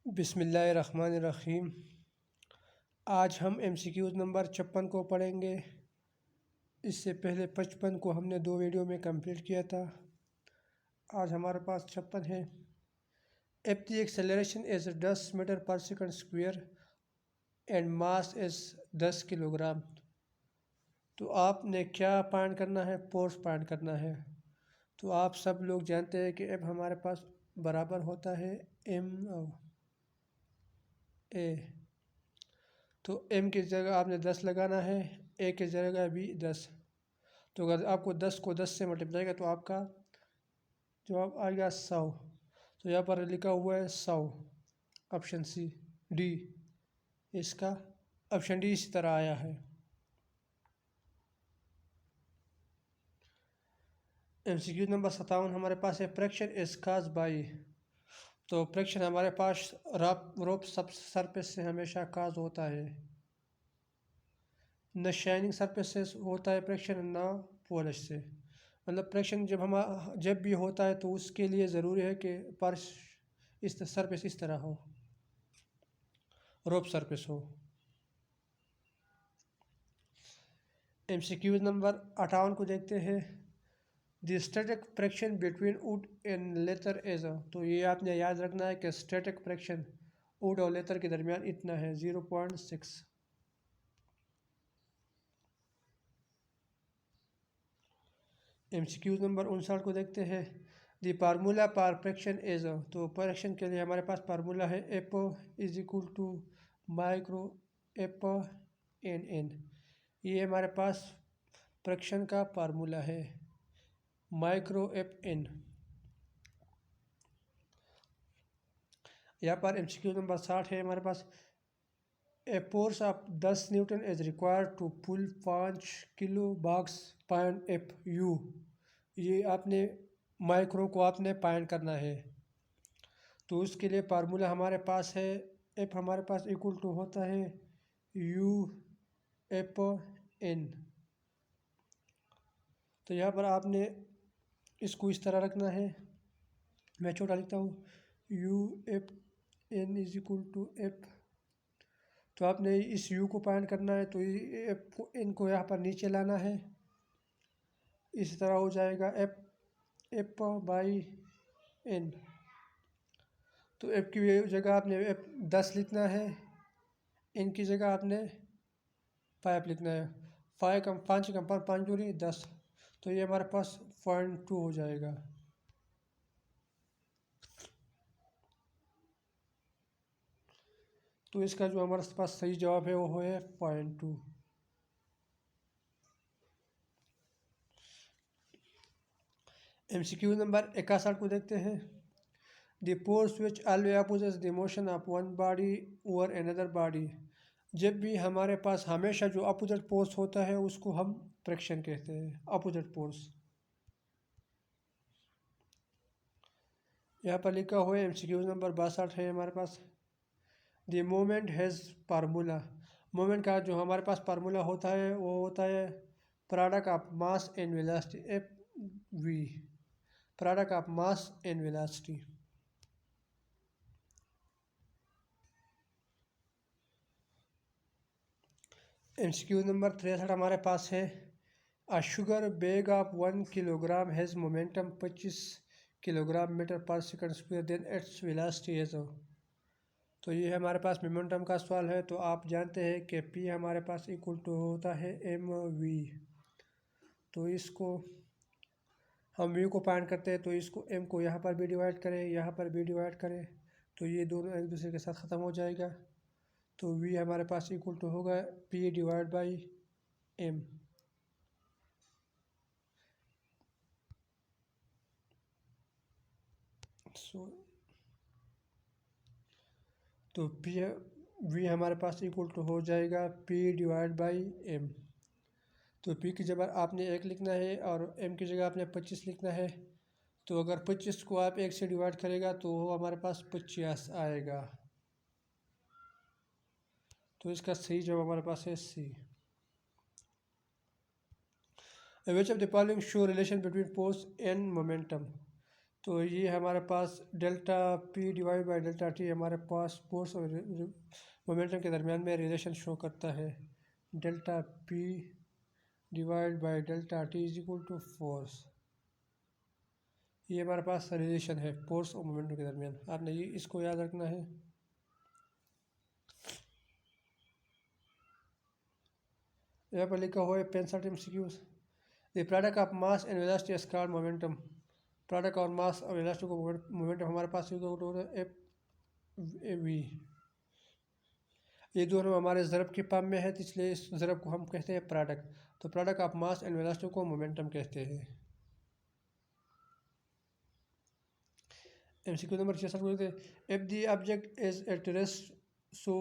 बिस्मिल्लाहिर्रहमानिर्रहीम। आज हम MCQ नंबर 56 को पढ़ेंगे। इससे पहले 55 को हमने 2 वीडियो में कंप्लीट किया था। आज हमारे पास 56 है। If the acceleration is 10 metre per second square and mass is 10 kilogram, तो आपने क्या फाइंड करना है? फोर्स फाइंड करना है। तो आप सब लोग जानते हैं कि अब हमारे पास बराबर होता है M A। तो M की जगह आपने 10 लगाना है, A की जगह भी 10। तो अगर आपको 10 को 10 से मल्टीप्लाई करें तो आपका जवाब आएगा 100। तो यहाँ पर लिखा हुआ है 100, ऑप्शन सी डी इसका ऑप्शन डी इसी तरह आया है। MCQ नंबर 57 हमारे पास है फ्रैक्शन इज काज बाई। तो फ्रैक्शन हमारे पास रोप सब सरफेस से हमेशा काज होता है, न शाइनिंग सरफेस से होता है फ्रैक्शन, न पॉलिश से। मतलब फ्रैक्शन जब भी होता है तो उसके लिए ज़रूरी है कि फर्श इस सरफेस इस तरह हो, रोप सरफेस हो। MCQ नंबर 58 को देखते हैं। The static fraction between would and leather is. तो ये आपने याद रखना है कि स्टैटिक फ्रैक्शन वुड और लेदर के दरमियान इतना है 0.6। MCQ नंबर 59 को देखते हैं। The formula for friction is. तो फ्रैक्शन के लिए हमारे पास फार्मूला है F is equal to micro F N N. ये हमारे पास फ्रैक्शन का फार्मूला है, माइक्रो एफ एन। यहाँ पर MCQ नंबर 60 है हमारे पास। A force of 10 newton is required to pull 5 kilo box point F U. ये आपने माइक्रो को आपने फाइंड करना है। तो उसके लिए फार्मूला हमारे पास है एफ हमारे पास इक्वल टू होता है यू एफ एन। तो यहाँ पर आपने इसको इस तरह रखना है, मैं छोटा लिखता हूँ U F N is equal to F. तो आपने इस यू को फाइंड करना है, तो एफ को एन को यहाँ पर नीचे लाना है, इस तरह हो जाएगा एफ एफ बाई एन। तो एफ की जगह आपने एफ 10 लिखना है, एन की जगह आपने 5 लिखना है। 5 कम 5 दूरी 10। तो ये हमारे पास 0.2 हो जाएगा। तो इसका जो हमारे पास सही जवाब है वो है 0.2। MCQ नंबर 61 को देखते हैं। The force which always opposes the motion of one body over another body. जब भी हमारे पास हमेशा जो अपोजिट फोर्स होता है उसको हम फ्रैक्शन कहते हैं, अपोजिट फोर्स। यहाँ पर लिखा हुआ है MCQ नंबर 62 है हमारे पास। The moment has formula. Moment का जो हमारे पास फार्मूला होता है वो होता है product of mass and velocity, F V, product of mass and velocity. MCQ number 63 हमारे पास है। A sugar bag of 1 kilogram has momentum 25 kilogram metre per second square then its velocity is. तो ये हमारे पास मोमेंटम का सवाल है। तो आप जानते हैं कि P हमारे पास इक्वल टू होता है mv। तो इसको हम v को फाइंड करते हैं, तो इसको m को यहाँ पर भी डिवाइड करें, यहाँ पर भी डिवाइड करें, तो ये दोनों एक दूसरे के साथ ख़त्म हो जाएगा। तो v हमारे पास इक्वल टू होगा P डिवाइड बाई m। तो v हमारे पास इक्वल टू हो जाएगा P डिवाइड बाई m। तो P की जगह आपने 1 लिखना है और m की जगह आपने 25 लिखना है। तो अगर 25 को आप 1 से डिवाइड करेगा तो हमारे पास 50 आएगा। तो इसका सही जवाब हमारे पास है सी। Which of the following show relation between force and momentum? तो ये हमारे पास delta P divide by delta T हमारे पास फोर्स और मोमेंटम के दरमियान में रिलेशन शो करता है। Delta P divide by delta T is equal to force. ये हमारे पास रिलेशन है फोर्स और मोमेंटम के दरमियान। आपने ये इसको याद रखना है। यहाँ पर लिखा हुआ है 65 MCQs। The product of mass and velocity is called momentum. Product और मास और वेलोसिटी को मोमेंटम हमारे पास एफ वी। ये दोनों हमारे ज़रब के फॉर्म में है, तो इसलिए इस ज़रब को हम कहते हैं प्रोडक्ट। तो product of mass and velocity को मोमेंटम कहते हैं। MCQ नंबर 66 बोलते हैं, if the object is at rest so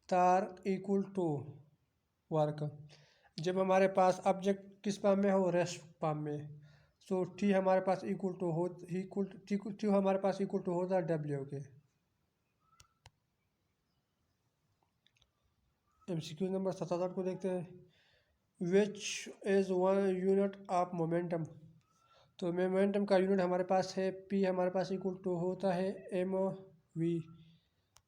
तार इक्वल टू वर्क। जब हमारे पास ऑब्जेक्ट किस फॉर्म में हो, रेस्ट फॉर्म में, सो टी हमारे पास इक्वल टू हो टी हमारे पास इक्वल टू होता है डब्ल्यू के। MCQ नंबर 67 को देखते हैं, which is one unit of momentum. तो मोमेंटम का यूनिट हमारे पास है पी, हमारे पास इक्वल टू होता है एम वी।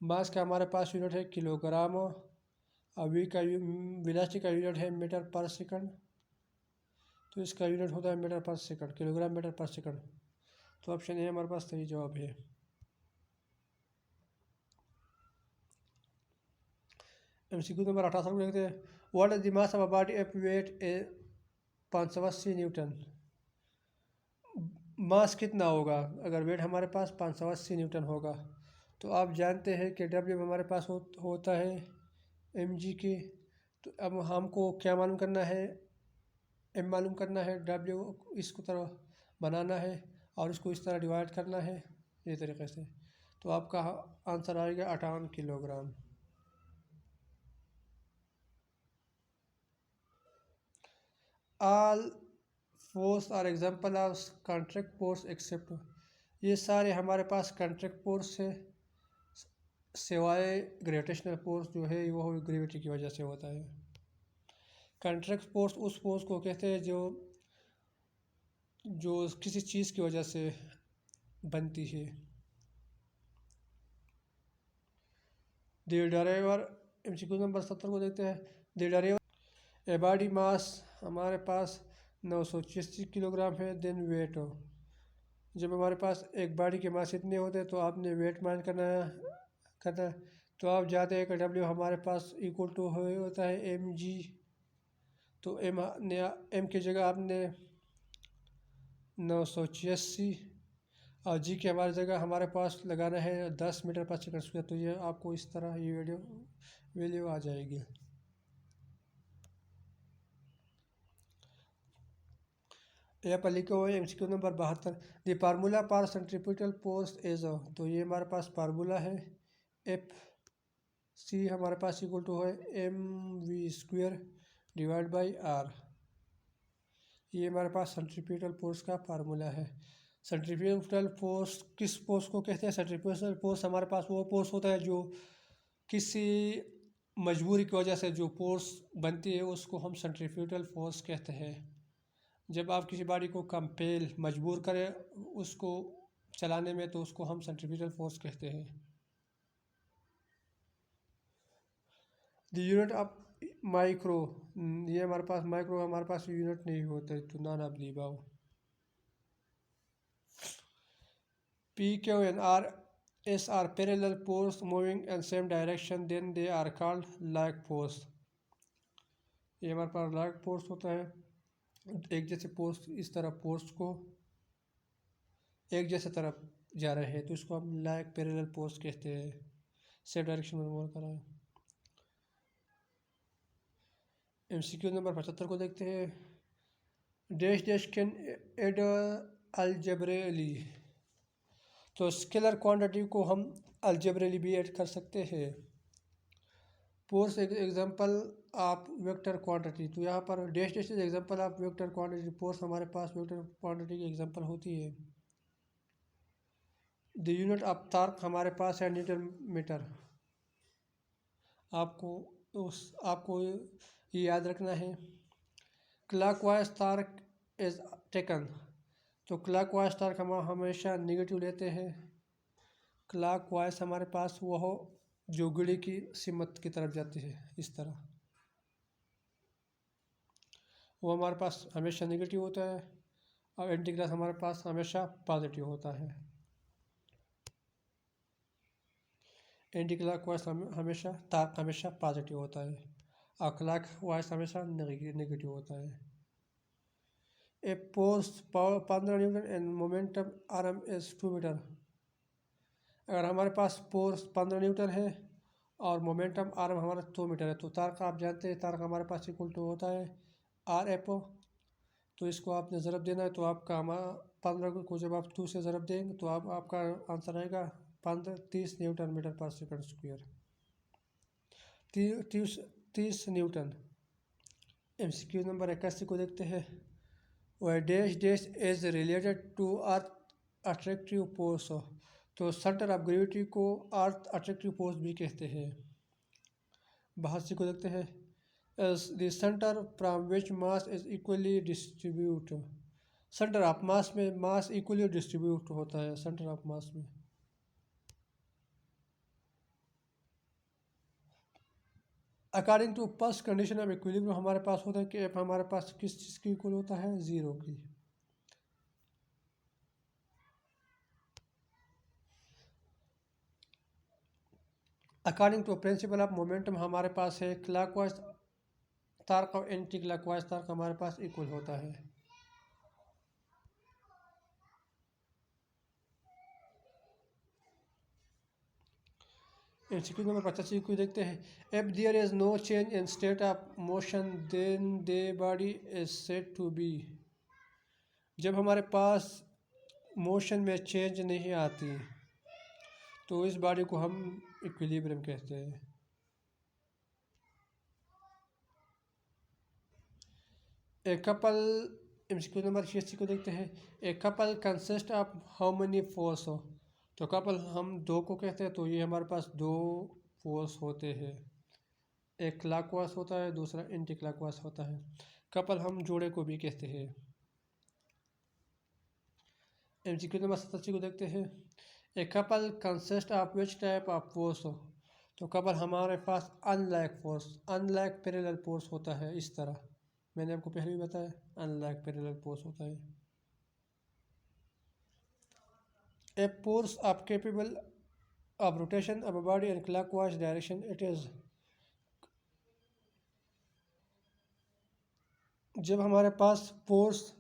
मास का हमारे पास यूनिट है किलोग्राम और वी का वेलोसिटी का यूनिट है मीटर पर सेकंड। तो इसका यूनिट होता है metre per second, kilogram metre per second. तो ऑप्शन ए हमारे पास सही जवाब है। MCQ नंबर 68 को देखते हैं, what is the mass of a body if weight a 580 newton. Mass कितना होगा अगर वेट हमारे पास 580 न्यूटन होगा। तो आप जानते हैं कि डब्ल्यू हमारे पास होता है mg के। तो अब हमको क्या मालूम करना है, m मालूम करना है, डब्ल्यू इसको तरह बनाना है और इसको इस तरह डिवाइड करना है ये तरीके से। तो आपका आंसर आएगा 58 kilogram. All force are example of contract force except. ये सारे हमारे पास कॉन्ट्रैक्ट फोर्स है सिवाय ग्रेविटेशनल फोर्स जो है वो ग्रेविटी की वजह से होता है। कॉन्ट्रैक्ट फोर्स उस फोर्स को कहते हैं जो किसी चीज़ की वजह से बनती है। द ड्राइवर MCQ नंबर 70 को देखते हैं, the driver a body mass हमारे पास 986 किलोग्राम है। देन वेट, जब हमारे पास एक बॉडी के मास इतने होते हैं तो आपने वेट मान करना। तो आप जाते हैं कि डब्ल्यू हमारे पास इक्वल टू होता है mg। तो m की जगह आपने 986 और जी की हमारी जगह हमारे पास लगाना है 10 मीटर पर सेकंड स्क्वायर। तो ये आपको इस तरह ये वैल्यू आ जाएगी। यहाँ पर लिखा हुआ है MCQ number 72, the formula for centripetal force is. तो ये हमारे पास फार्मूला है एफ सी हमारे पास इक्वल टू है mv² डिवाइड बाई आर। ये हमारे पास सेंट्रीपिटल फोर्स का फार्मूला है। सेंट्रीपिटल फोर्स किस फोर्स को कहते हैं? सेंट्रीपिटल फोर्स हमारे पास वो फोर्स होता है जो किसी मजबूरी की वजह से जो फोर्स बनती है उसको हम सेंट्रीपिटल फोर्स कहते हैं। जब आप किसी बॉडी को कंपेल मजबूर करें उसको चलाने में तो उसको हम सेंट्रीपिटल फोर्स कहते हैं। द यूनिट ऑफ माइक्रो, ये हमारे पास माइक्रो हमारे पास यूनिट नहीं होता है तो non applicable. P, Q and R S are parallel force moving in same direction, then they are called like force। ये हमारे पास like force होता है, एक जैसे फोर्स इस तरह फोर्स को एक जैसे तरफ जा रहे हैं तो इसको हम लाइक पैरेलल फोर्स कहते हैं, सेम डायरेक्शन में मूव कर रहा है। MCQ नंबर 75 को देखते हैं, डैश डैश कैन एड अलजेब्रेली। तो स्केलर क्वांटिटी को हम अलजेब्रेली भी ऐड कर सकते हैं। Force example of vector quantity, तो यहाँ पर dash dash example of vector quantity, force हमारे पास वेक्टर क्वांटिटी की एग्जांपल होती है। द यूनिट ऑफ टॉर्क हमारे पास है न्यूटन मीटर। आपको ये याद रखना है। क्लॉकवाइज टॉर्क इज टेकन, तो क्लॉकवाइज टार्क हम हमेशा नेगेटिव लेते हैं। क्लॉकवाइज हमारे पास वो हो जो घड़ी की सिमत की तरफ जाती है, इस तरह वो हमारे पास हमेशा नेगेटिव होता है, और एंटी क्लॉक हमारे पास हमेशा पॉजिटिव होता है। एंटी क्लॉक वाइज हमेशा तार हमेशा पॉजिटिव होता है, और क्लॉक वाइज हमेशा नेगेटिव होता है। A force power 15 newton and momentum RM is 2 metre. अगर हमारे पास फोर्स 15 न्यूटन है और मोमेंटम आरएम हमारा 2 मीटर है, तो तार का आप जानते हैं तार का हमारे पास इक्वल टू होता है आर एफ ओ। तो इसको आपने ज़रब देना है, तो आपका 15 को जब आप 2 से ज़रब देंगे तो आपका आंसर आएगा 30 newton metre per second square. 30 newton. MCQ number 81 को देखते हैं। वह dash dash is related to earth attractive force. तो सेंटर ऑफ ग्रेविटी को अर्थ अट्रैक्टिव फोर्स भी कहते हैं। 82 को देखते हैं। The centre from which mass is equally distribute. Centre of mass में मास इक्वली डिस्ट्रीब्यूट होता है सेंटर ऑफ मास में। According to first condition of equilibrium हमारे पास होता है कि एफ हमारे पास किस चीज़ की इक्वल होता है, ज़ीरो की। According to principle of momentum हमारे पास है क्लॉकवाइज तार का एंटी क्लॉकवाइज तार का हमारे पास इक्वल होता है। एमसीक्यू नंबर 85 को देखते हैं। If there is no change in state of motion then the body is said to be. जब हमारे पास मोशन में चेंज नहीं आती तो इस बॉडी को हम इक्विलिब्रियम कहते हैं। ए कपल एमसीक्यू नंबर 86 को देखते हैं। A couple consist of how many force हो। तो कपल हम दो को कहते हैं, तो ये हमारे पास दो फोर्स होते हैं। एक क्लॉकवाइज होता है, दूसरा एंटी क्लॉकवाइज होता है। कपल हम जोड़े को भी कहते हैं। एमसीक्यू नंबर 87 को देखते हैं। A couple consist of which type of force हो। तो कपल हमारे पास unlike force, unlike parallel force होता है, इस तरह मैंने आपको पहले भी बताया अनलाइक पैरेलल फोर्स होता है। A force of capable of rotation of a body in clockwise direction it is. जब हमारे पास फोर्स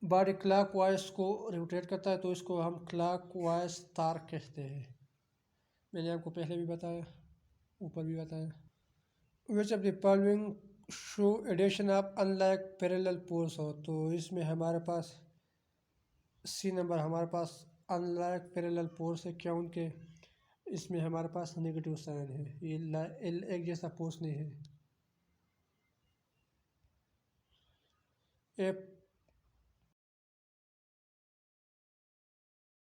बॉडी क्लॉकवाइज को रोटेट करता है तो इसको हम क्लॉकवाइज तार कहते हैं। मैंने आपको पहले भी बताया, ऊपर भी बताया। Which of the following show addition of unlike parallel force हो। तो इसमें हमारे पास सी नंबर हमारे पास अनलाइक पैरेलल फोर्स है, क्या उनके इसमें हमारे पास नेगेटिव साइन है, ये एक जैसा फोर्स नहीं है। ए